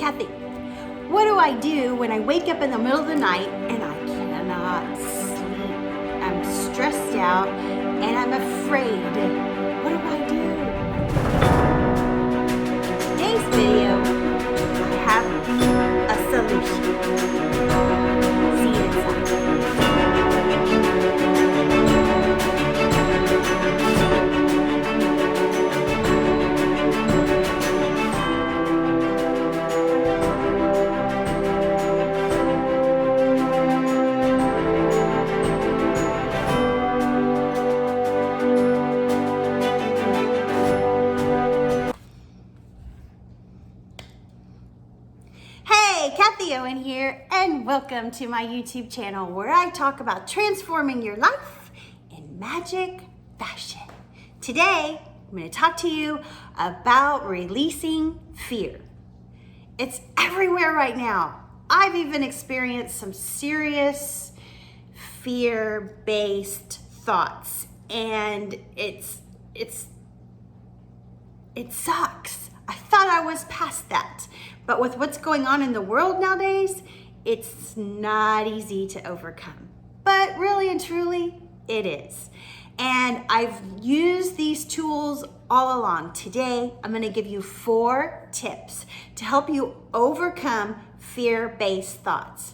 Kathy. What do I do when I wake up in the middle of the night and I cannot sleep? I'm stressed out and I'm afraid. What do I do? In today's video, I have a solution. See you inside. Kathie Owen here, and welcome to my YouTube channel where I talk about transforming your life in magic fashion. Today, I'm going to talk to you about releasing fear. It's everywhere right now. I've even experienced some serious fear-based thoughts, and it sucks. I thought I was past that. But with what's going on in the world nowadays, it's not easy to overcome. But really and truly, it is. And I've used these tools all along. Today, I'm going to give you 4 tips to help you overcome fear-based thoughts,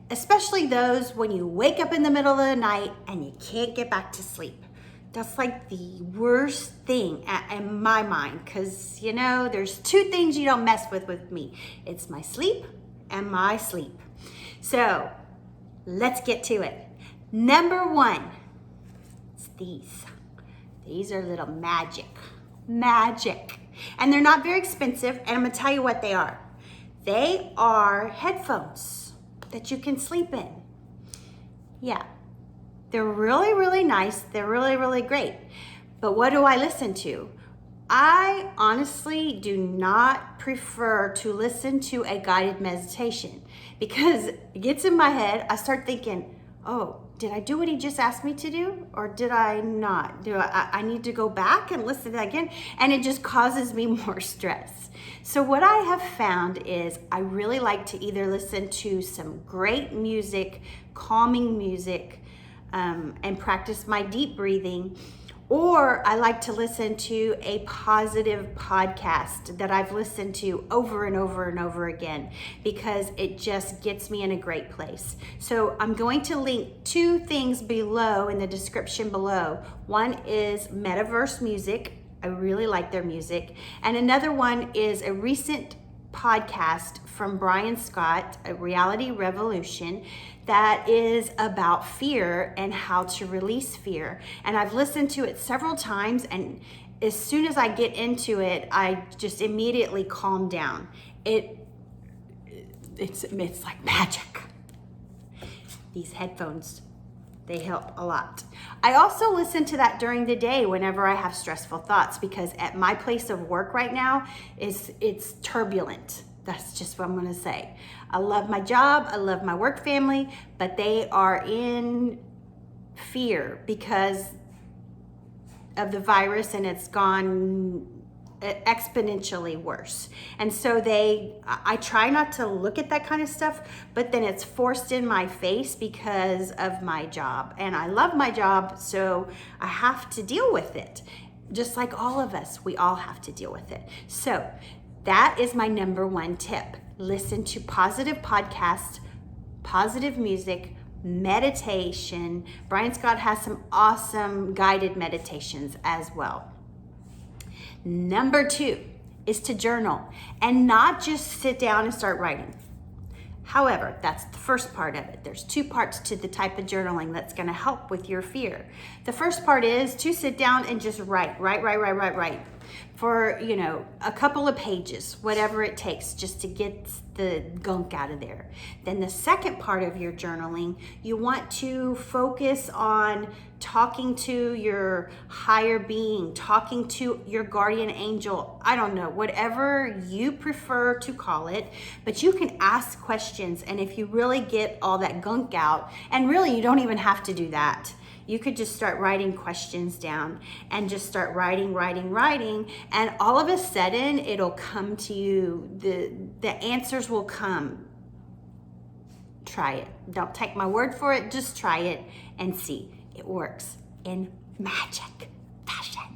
especially those when you wake up in the middle of the night and you can't get back to sleep. That's like the worst thing in my mind, because you know, there's 2 things you don't mess with me. It's my sleep and my sleep. So let's get to it. Number 1, it's these. These are little magic. And they're not very expensive, and I'm gonna tell you what they are. They are headphones that you can sleep in. Yeah. They're really, really nice. They're really, really great. But what do I listen to? I honestly do not prefer to listen to a guided meditation because it gets in my head. I start thinking, oh, did I do what he just asked me to do? Or did I not? I need to go back and listen to that again? And it just causes me more stress. So what I have found is I really like to either listen to some great music, calming music, and practice my deep breathing, or I like to listen to a positive podcast that I've listened to over and over and over again because it just gets me in a great place. So I'm going to link 2 things below in the description below. One is Metaverse Music. I really like their music. And another one is a recent podcast from Brian Scott, A Reality Revolution, that is about fear and how to release fear. And I've listened to it several times, and as soon as I get into it, I just immediately calm down. It's like magic. These headphones, they help a lot. I also listen to that during the day whenever I have stressful thoughts, because at my place of work right now, it's turbulent. That's just what I'm gonna say. I love my job, I love my work family, but they are in fear because of the virus, and it's gone exponentially worse. And so I try not to look at that kind of stuff, but then it's forced in my face because of my job. And I love my job, so I have to deal with it. Just like all of us, we all have to deal with it. So that is my number 1 tip. Listen to positive podcasts, positive music, meditation. Brian Scott has some awesome guided meditations as well. Number 2 is to journal and not just sit down and start writing. However, that's the first part of it. There's 2 parts to the type of journaling that's going to help with your fear. The first part is to sit down and just write for, a couple of pages, whatever it takes, just to get the gunk out of there. Then the second part of your journaling, you want to focus on talking to your higher being, talking to your guardian angel, I don't know, whatever you prefer to call it, but you can ask questions. And if you really get all that gunk out, and really you don't even have to do that. You could just start writing questions down and just start writing, and all of a sudden it'll come to you. The answers will come. Try it. Don't take my word for it. Just try it and see. It works in magic fashion.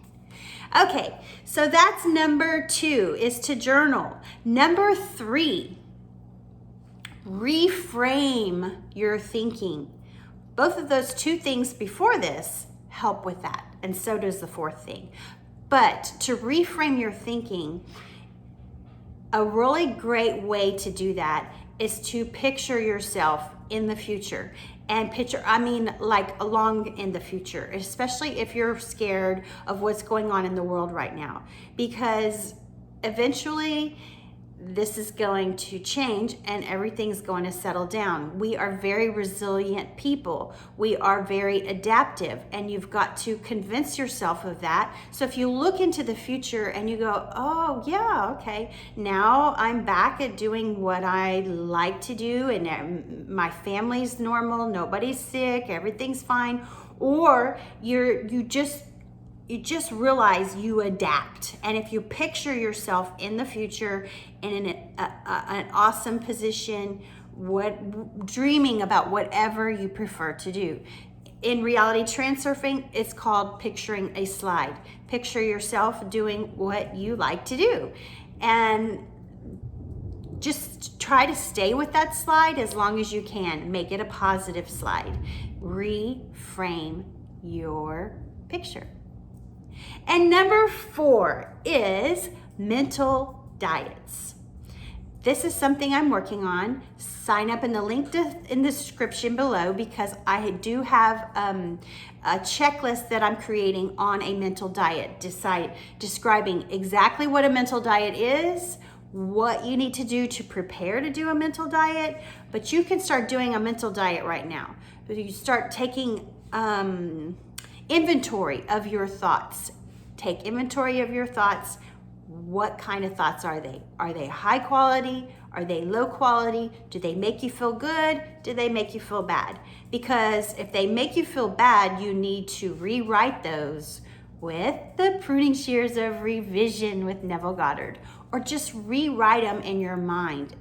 Okay, so that's number 2, is to journal. Number 3, reframe your thinking. Both of those 2 things before this help with that, and so does the 4th thing. But to reframe your thinking, a really great way to do that is to picture yourself in the future. And like along in the future, especially if you're scared of what's going on in the world right now, because eventually this is going to change and everything's going to settle down. We are very resilient people. We are very adaptive, and you've got to convince yourself of that. So if you look into the future and you go, oh yeah, okay, now I'm back at doing what I like to do, and my family's normal, nobody's sick, everything's fine. Or you just realize you adapt. And if you picture yourself in the future in an awesome position, dreaming about whatever you prefer to do. In reality transurfing, it's called picturing a slide. Picture yourself doing what you like to do. And just try to stay with that slide as long as you can. Make it a positive slide. Reframe your picture. And number 4 is mental diets. This is something I'm working on. Sign up in the link in the description below, because I do have a checklist that I'm creating on a mental diet, describing exactly what a mental diet is, what you need to do to prepare to do a mental diet. But you can start doing a mental diet right now. You start taking inventory of your thoughts. Take inventory of your thoughts. What kind of thoughts are they? Are they high quality? Are they low quality? Do they make you feel good? Do they make you feel bad? Because if they make you feel bad, you need to rewrite those with the pruning shears of revision with Neville Goddard, or just rewrite them in your mind.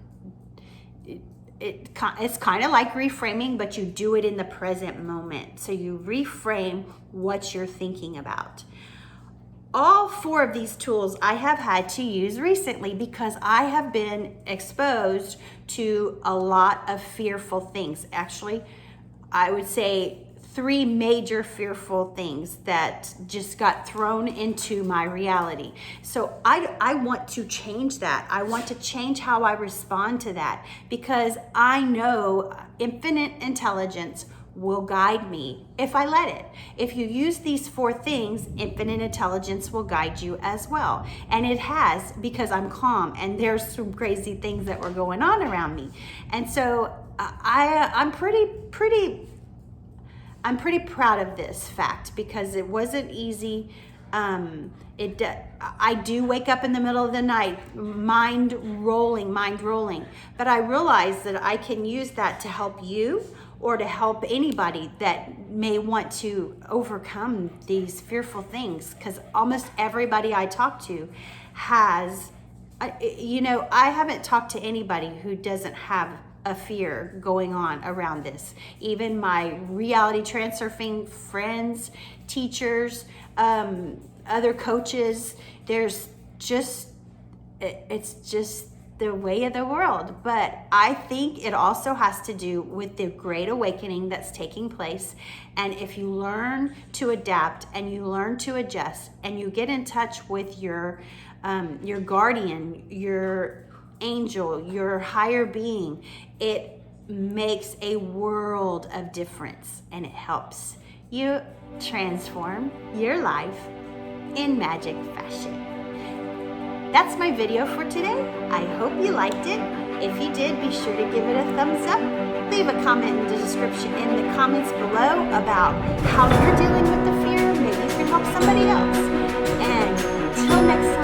It's kind of like reframing, but you do it in the present moment. So you reframe what you're thinking about. All 4 of these tools I have had to use recently because I have been exposed to a lot of fearful things. Actually, I would say 3 major fearful things that just got thrown into my reality. So I want to change that. I want to change how I respond to that, because I know infinite intelligence will guide me if I let it. If you use these 4 things, infinite intelligence will guide you as well. And it has, because I'm calm and there's some crazy things that were going on around me. And so I'm pretty proud of this fact, because it wasn't easy. I do wake up in the middle of the night, mind rolling, but I realize that I can use that to help you, or to help anybody that may want to overcome these fearful things, because almost everybody I talk to has, I haven't talked to anybody who doesn't have a fear going on around this. Even my reality transurfing friends, teachers, other coaches, it's just the way of the world. But I think it also has to do with the great awakening that's taking place. And if you learn to adapt and you learn to adjust and you get in touch with your guardian, your angel, your higher being, it makes a world of difference, and it helps you transform your life in magic fashion. That's my video for today. I hope you liked it. If you did, be sure to give it a thumbs up. Leave a comment in the comments below about how you're dealing with the fear. Maybe you can help somebody else. And until next time.